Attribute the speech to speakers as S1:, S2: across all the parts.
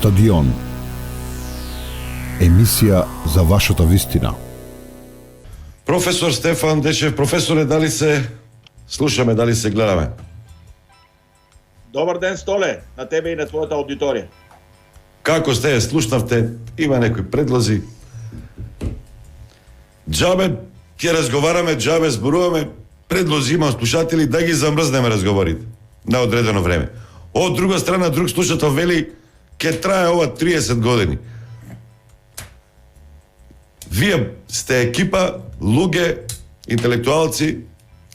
S1: Стадион. Емисија за вашата вистина.
S2: Професор Стефан Дечев, професоре, дали се слушаме, дали се гледаме?
S3: Добар ден, Столе, на тебе и на твоята аудиторија.
S2: Како сте, слушнавте, има некои предлози. Джабе ќе разговараме, джабе зборуваме, предлози имам слушатели да ги замрзнеме разговорите на одредено време. Од друга страна, друг слушател вели, ќе трае ова 30 години. Вие сте екипа, луѓе, интелектуалци,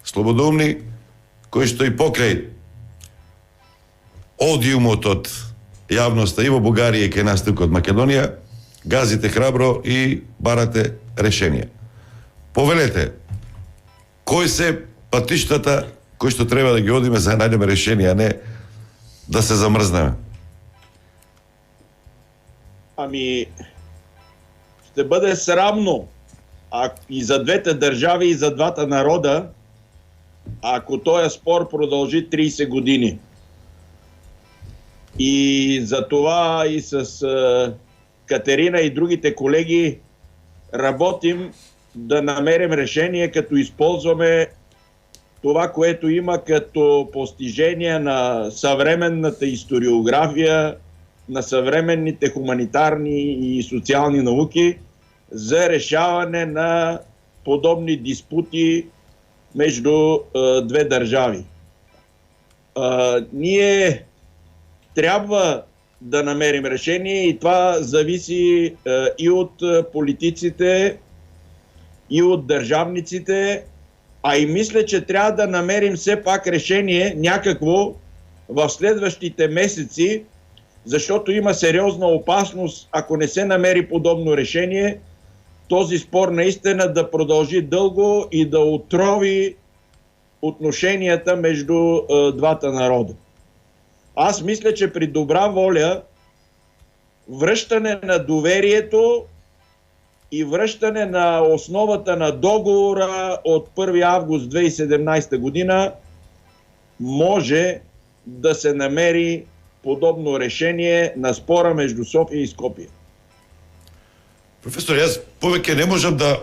S2: слободумни, кои што и покрај одиумот од јавноста и во Бугарија и кај нас тука од Македонија, газите храбро и барате решенија. Повелете, кои се патиштата кои што треба да ги одиме за да најдеме решенија, а не да се замрзнеме?
S3: Ами, ще бъде срамно и за двете държави, и за двата народа, ако този спор продължи 30 години. И за това и с Катерина и другите колеги работим да намерим решение, като използваме това, което има като постижение на съвременната историография, на съвременните хуманитарни и социални науки за решаване на подобни диспути между две държави. Ние трябва да намерим решение и това зависи и от политиците, и от държавниците, а и мисля, че трябва да намерим все пак решение някакво в следващите месеци, защото има сериозна опасност, ако не се намери подобно решение, този спор наистина да продължи дълго и да отрови отношенията между двата народа. Аз мисля, че при добра воля връщане на доверието и връщане на основата на договора от 1 август 2017 година може да се намери подобно решение на спора между София и Скопие.
S2: Професор, јас повеќе не можам да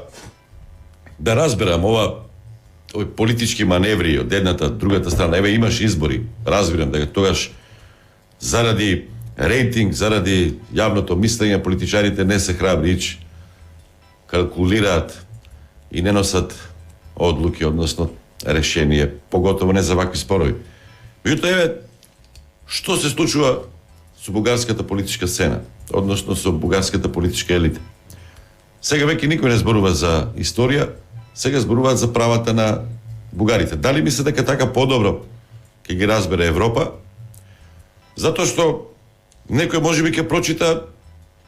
S2: разберам овој политички маневри од едната, другата страна. Еве имаш избори, разбирам дека тогаш заради рейтинг, заради јавното мислење, политичарите не се храбри, калкулираат и не носат одлуки, односно решение, поготово не за вакви спорови. Меѓутоа, еве, што се случува со бугарската политичка сцена, односно со бугарската политичка елита? Сега веќе никој не зборува за историја, сега зборуваат за правата на бугарите. Дали мисле дека така подобро ќе ги разбере Европа? Затоа што некој можеби ќе прочита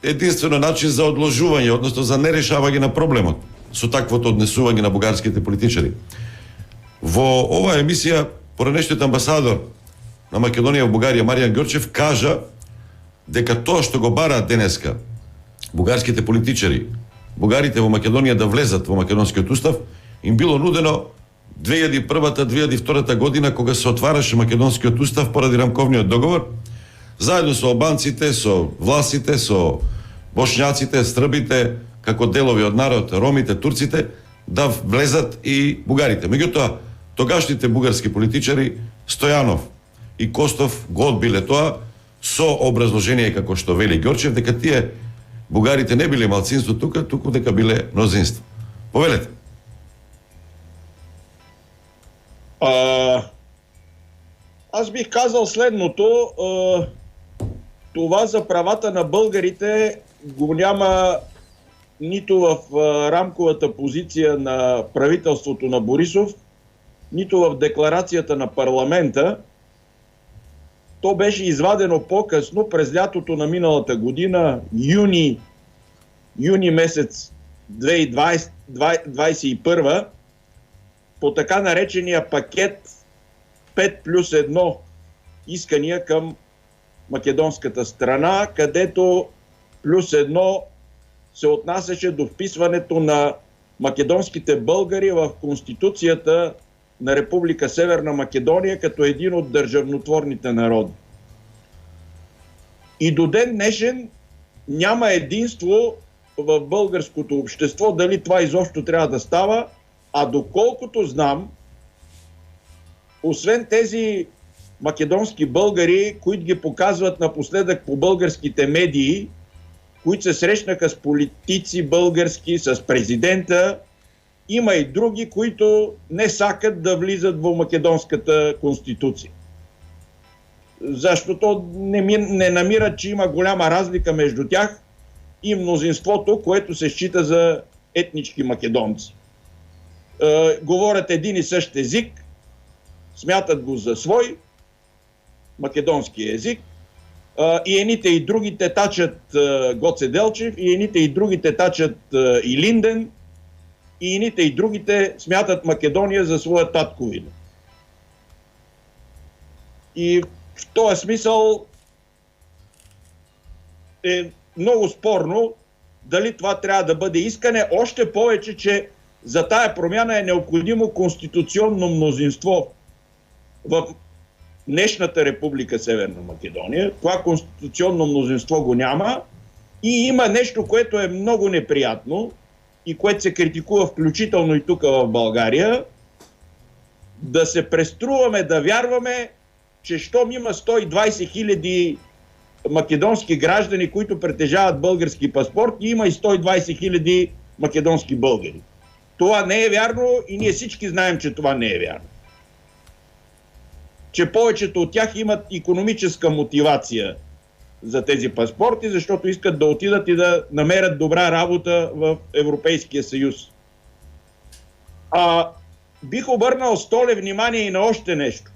S2: единствено начин за одложување, односно за нерешавање на проблемот со таквото однесување на бугарските политичари. Во оваа емисија, поранешниот амбасадор на Македонија во Бугарија Маријан Ѓорчев кажа дека тоа што го бараат денеска бугарските политичари, бугарите во Македонија да влезат во македонскиот устав, им било нудено 2001-2002 година, кога се отвараше македонскиот устав поради рамковниот договор, заедно со албанците, со власите, со бошњаците, србите, како делови од народ, ромите, турците, да влезат и бугарите. Меѓутоа, тогашните бугарски политичари Стојанов и Костов го одбиле тоа со образложение како што вели Ѓорчев, дека тие бугарите не биле малцинство тука, туку дека биле мнозинство. Повелете.
S3: Аз бих казал следното. Това за правата на българите го няма нито в рамковата позиция на правителството на Борисов, нито в декларацията на парламента. То беше извадено по-късно, през лятото на миналата година, юни месец 2021, по така наречения пакет 5+1 искания към македонската страна, където +1 се отнасяше до вписването на македонските българи в Конституцията на Република Северна Македония като един от държавнотворните народи. И до ден днешен няма единство в българското общество дали това изобщо трябва да става, а доколкото знам, освен тези македонски българи, които ги показват напоследък по българските медии, които се срещнаха с политици български, с президента, има и други, които не сакат да влизат в македонската конституция. Защото не намират, че има голяма разлика между тях и мнозинството, което се счита за етнически македонци. Говорят един и същ език, смятат го за свой, македонски език, и едните и другите тачат Гоце Делчев, и едните и другите тачат Илинден, и едните и другите смятат Македония за своя татковина. И в този смисъл е много спорно дали това трябва да бъде искане, още повече, че за тая промяна е необходимо конституционно мнозинство в днешната република Северна Македония. Това конституционно мнозинство го няма и има нещо, което е много неприятно и което се критикува включително и тук в България, да се преструваме, да вярваме, че щом има 120 хиляди македонски граждани, които притежават български паспорт, и има и 120 хиляди македонски българи. Това не е вярно и ние всички знаем, че това не е вярно. Че повечето от тях имат икономическа мотивация за тези паспорти, защото искат да отидат и да намерят добра работа в Европейския съюз. Бих обърнал Столе внимание и на още нещо.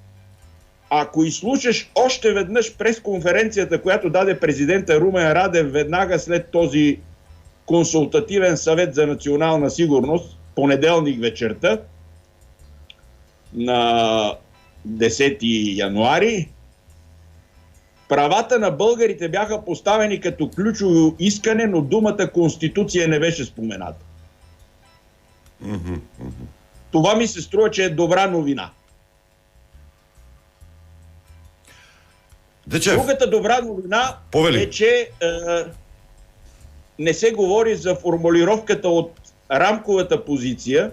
S3: Ако изслушаш още веднъж пресконференцията, която даде президента Румен Радев веднага след този консултативен съвет за национална сигурност, понеделник вечерта, на 10 януари, правата на българите бяха поставени като ключово искане, но думата Конституция не беше спомената. Това ми се струва, че е добра новина. Другата добра новина е, че не се говори за формулировката от рамковата позиция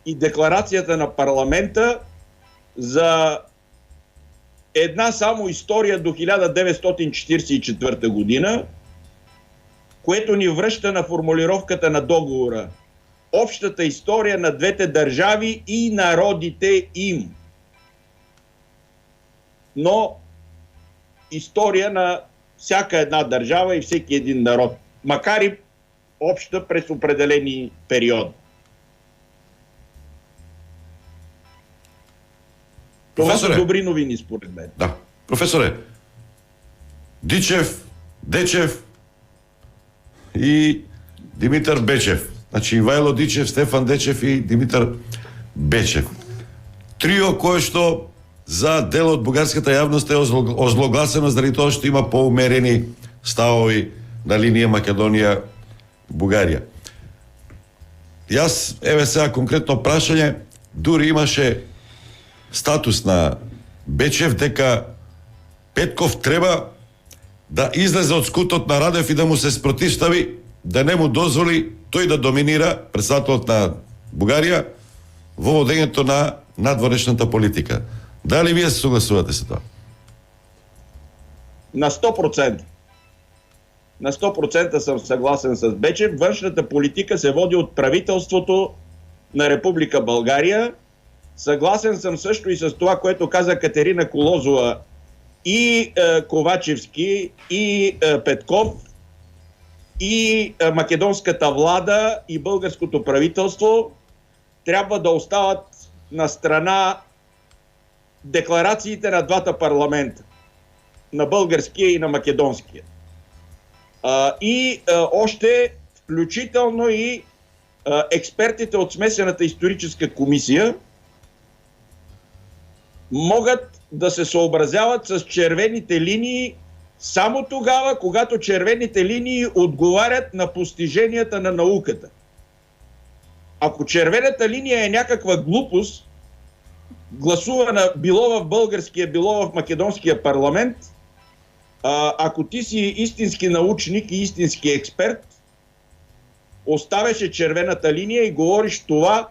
S3: и декларацията на парламента за една само история до 1944 година, което ни връща на формулировката на договора. Общата история на двете държави и народите им. Но история на всяка една държава и всеки един народ, макар и обща през определени периоди. Това са добри новини, според мен.
S2: Да. Професоре, Дичев, Дечев и Димитър Бечев. Значи Ивайло Дичев, Стефан Дечев и Димитър Бечев. Трио, което за дел от бугарската јавност е озлогласено заради тоа што има поумерени ставови на линија Македонија-Бугарија. Јас, еве сега конкретно прашање, дури имаше статус на Бечев дека Петков треба да излезе од скутот на Радев и да му се спротивстави, да не му дозволи тој да доминира, председателот на Бугарија, во водењето на надворешната политика. Дали вие се согласувате со тоа?
S3: На 100%. На 100% съм съгласен с Бечев. Външната политика се води от правителството на Република България. Съгласен съм също и с това, което каза Катерина Колозова, и Ковачевски, и Петков, и македонската влада, и българското правителство трябва да остават на страна декларациите на двата парламента, на българския и на македонския. Още включително и експертите от смесената историческа комисия могат да се съобразяват с червените линии само тогава, когато червените линии отговарят на постиженията на науката. Ако червената линия е някаква глупост, гласувана било в българския, било в македонския парламент, ако ти си истински научник и истински експерт, оставяше червената линия и говориш това,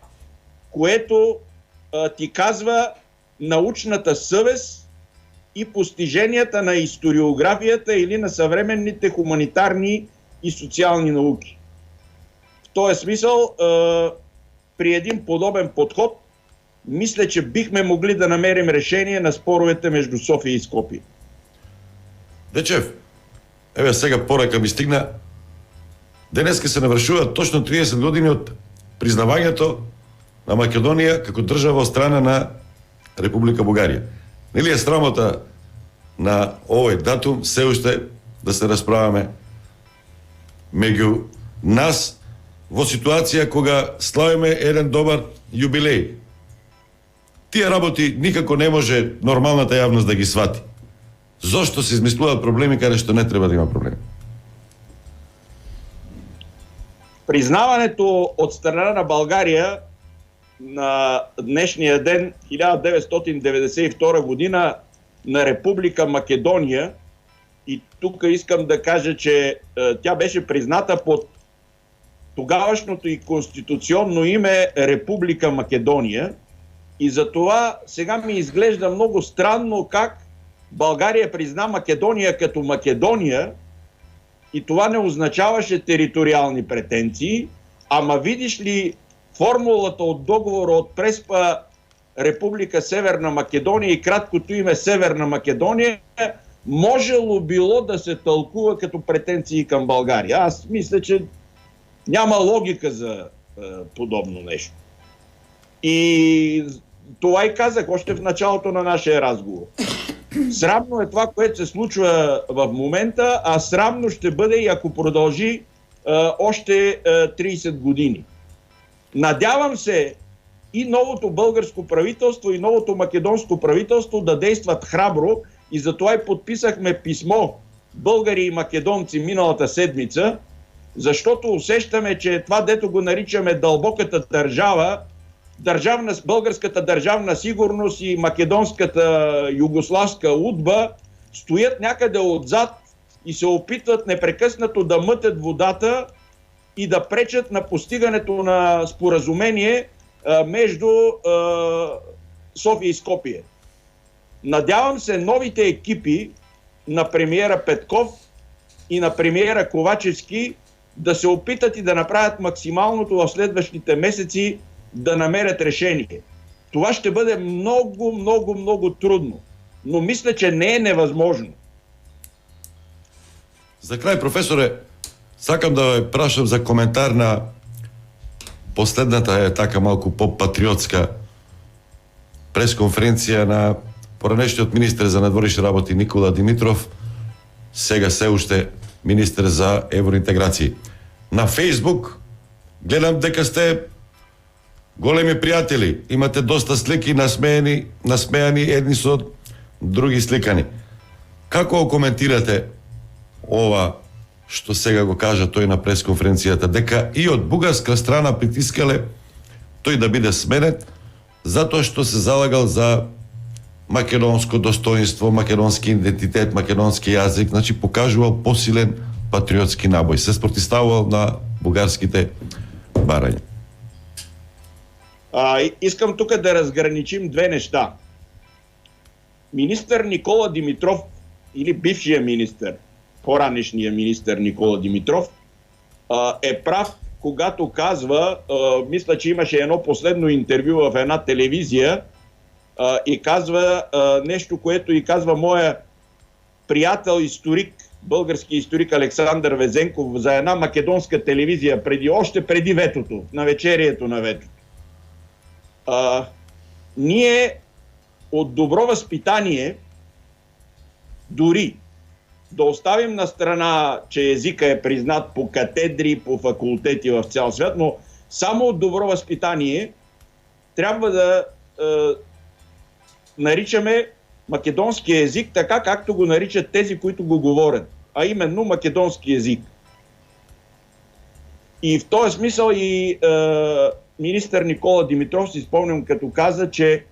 S3: което ти казва научната съвест и постиженията на историографията или на съвременните хуманитарни и социални науки. В този смисъл, при един подобен подход, мисля, че бихме могли да намерим решение на споровете между София и Скопие.
S2: Дечев, еве сега порака ми стигна. Денеска се навршува точно 30 години от признавањето на Македонија како држава од страна на Република Бугарија. Нели е срамота на овој датум се уште да се расправаме меѓу нас во ситуација кога славиме еден добар јубилеј. Тие работи никако не може нормалната јавност да ги свати. Зошто се измислуваат проблеми каде што не треба да има проблеми?
S3: Признаването от страна на България на днешния ден, 1992 година, на Република Македония, и тук искам да кажа, че тя беше призната под тогавашното и конституционно име Република Македония, и затова сега ми изглежда много странно как България призна Македония като Македония, и това не означаваше териториални претенции, ама видиш ли формулата от договора от Преспа Република Северна Македония и краткото име Северна Македония, можело било да се тълкува като претенции към България. Аз мисля, че няма логика за подобно нещо. И това и казах още в началото на нашия разговор. Срамно е това, което се случва в момента, а срамно ще бъде и ако продължи още 30 години. Надявам се и новото българско правителство, и новото македонско правителство да действат храбро, и затова и подписахме писмо българи и македонци миналата седмица, защото усещаме, че това, дето го наричаме дълбоката държава, българската държавна сигурност и македонската югославска удба стоят някъде отзад и се опитват непрекъснато да мътят водата и да пречат на постигането на споразумение между София и Скопие. Надявам се новите екипи на премиера Петков и на премиера Ковачевски да се опитат и да направят максималното в следващите месеци да намерят решение. Това ще бъде много, много, много трудно, но мисля, че не е невъзможно.
S2: За крај, професоре, сакам да ве прашам за коментар на последната е така малку по-патриотска пресконференција на поранешниот министер за надворешни работи Никола Димитров, сега се уште министер за евроинтеграција. На Фейсбук гледам дека сте големи пријатели, имате доста слики насмејани едни со други сликани. Како го коментирате ова што сега го кажа тој на пресконференцијата, дека и од бугарска страна притискале тој да биде сменет затоа што се залагал за македонско достоинство, македонски идентитет, македонски јазик, значи покажувал посилен патриотски набој, се спротивставувал на бугарските барања.
S3: Искам тук да разграничим две неща. Министър Никола Димитров, или бившия министър, по-ранешния министър Никола Димитров, е прав, когато казва, мисля, че имаше едно последно интервю в една телевизия, и казва нещо, което и казва моя приятел, историк, български историк Александър Везенков за една македонска телевизия, още преди ветото, на вечерието на ветото. Ние от добро възпитание, дори да оставим на страна, че езика е признат по катедри, по факултети в цял свят, но само от добро възпитание трябва да наричаме македонски език така, както го наричат тези, които го говорят, а именно македонски език. И в този смисъл и министър Никола Димитров си спомням, като каза, че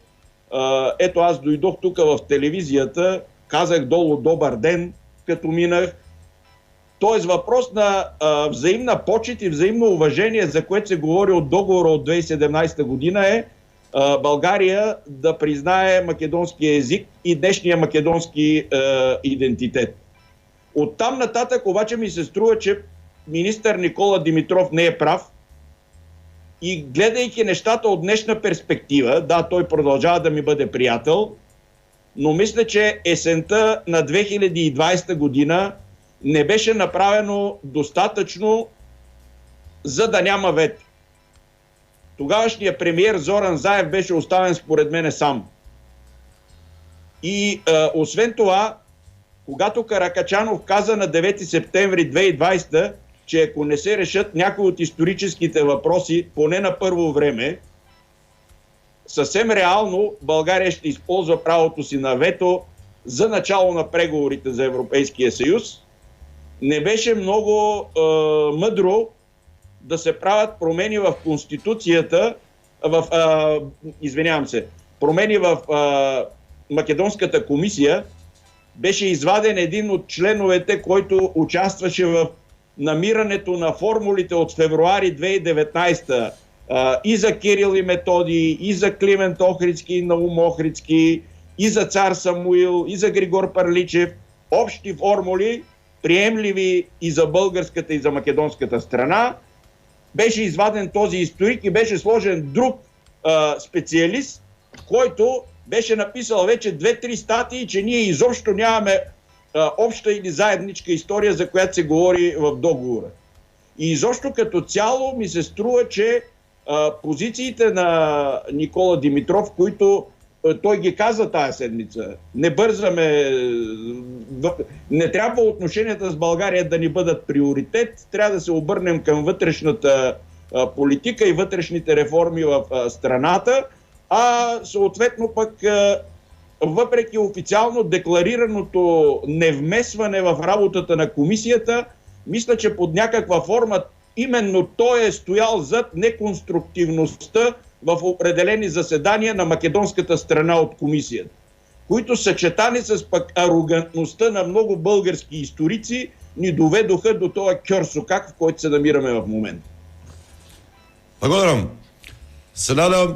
S3: ето аз дойдох тук в телевизията, казах долу добър ден, като минах. Тоест въпрос на взаимна почет и взаимно уважение, за което се говори от договора от 2017 година е България да признае македонския език и днешния македонски идентитет. Оттам нататък обаче ми се струва, че министър Никола Димитров не е прав и гледайки нещата от днешна перспектива, да, той продължава да ми бъде приятел, но мисля, че есента на 2020 година не беше направено достатъчно, за да няма вето. Тогавашният премиер Зоран Заев беше оставен според мене сам. И освен това, когато Каракачанов каза на 9 септември 2020, че ако не се решат някои от историческите въпроси, поне на първо време, съвсем реално България ще използва правото си на вето за начало на преговорите за Европейския съюз. Не беше много мъдро да се правят промени в Конституцията, промени в Македонската комисия. Беше изваден един от членовете, който участваше в намирането на формулите от февруари 2019 и за Кирил и Методий, и за Климент Охридски и Наум Охридски, и за цар Самуил, и за Григор Парличев. Общи формули, приемливи и за българската, и за македонската страна. Беше изваден този историк и беше сложен друг специалист, който беше написал вече 2-3 статии, че ние изобщо нямаме обща или заедничка история, за която се говори в договора. И изобщо като цяло ми се струва, че позициите на Никола Димитров, които той ги каза тая седмица, не бързаме, не трябва отношенията с България да ни бъдат приоритет, трябва да се обърнем към вътрешната политика и вътрешните реформи в страната, а съответно пък въпреки официално декларираното невмесване в работата на комисията, мисля, че под някаква форма именно той е стоял зад неконструктивността в определени заседания на македонската страна от комисията, които съчетани с пък арогантността на много български историци ни доведоха до този кьорсокак, в който се намираме в момента.
S2: Благодарам. Се надам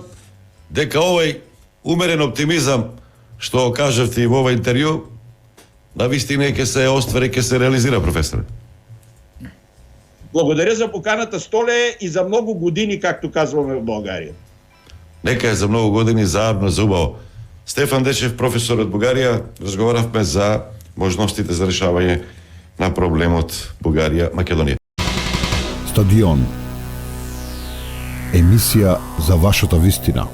S2: дека овој умерен оптимизам што кажавте и во ова интервју навистина ќе се оствари, ќе се реализира, професоре.
S3: Благодаря за поканата, Столе, и за много години, както казваме в България.
S2: Нека е за многу години, заедно за убаво. Стефан Дечев, професор од Бугарија, разговаравме за можностите за решавање на проблемот Бугарија-Македонија.
S1: Стадион. Емисија за вашата вистина.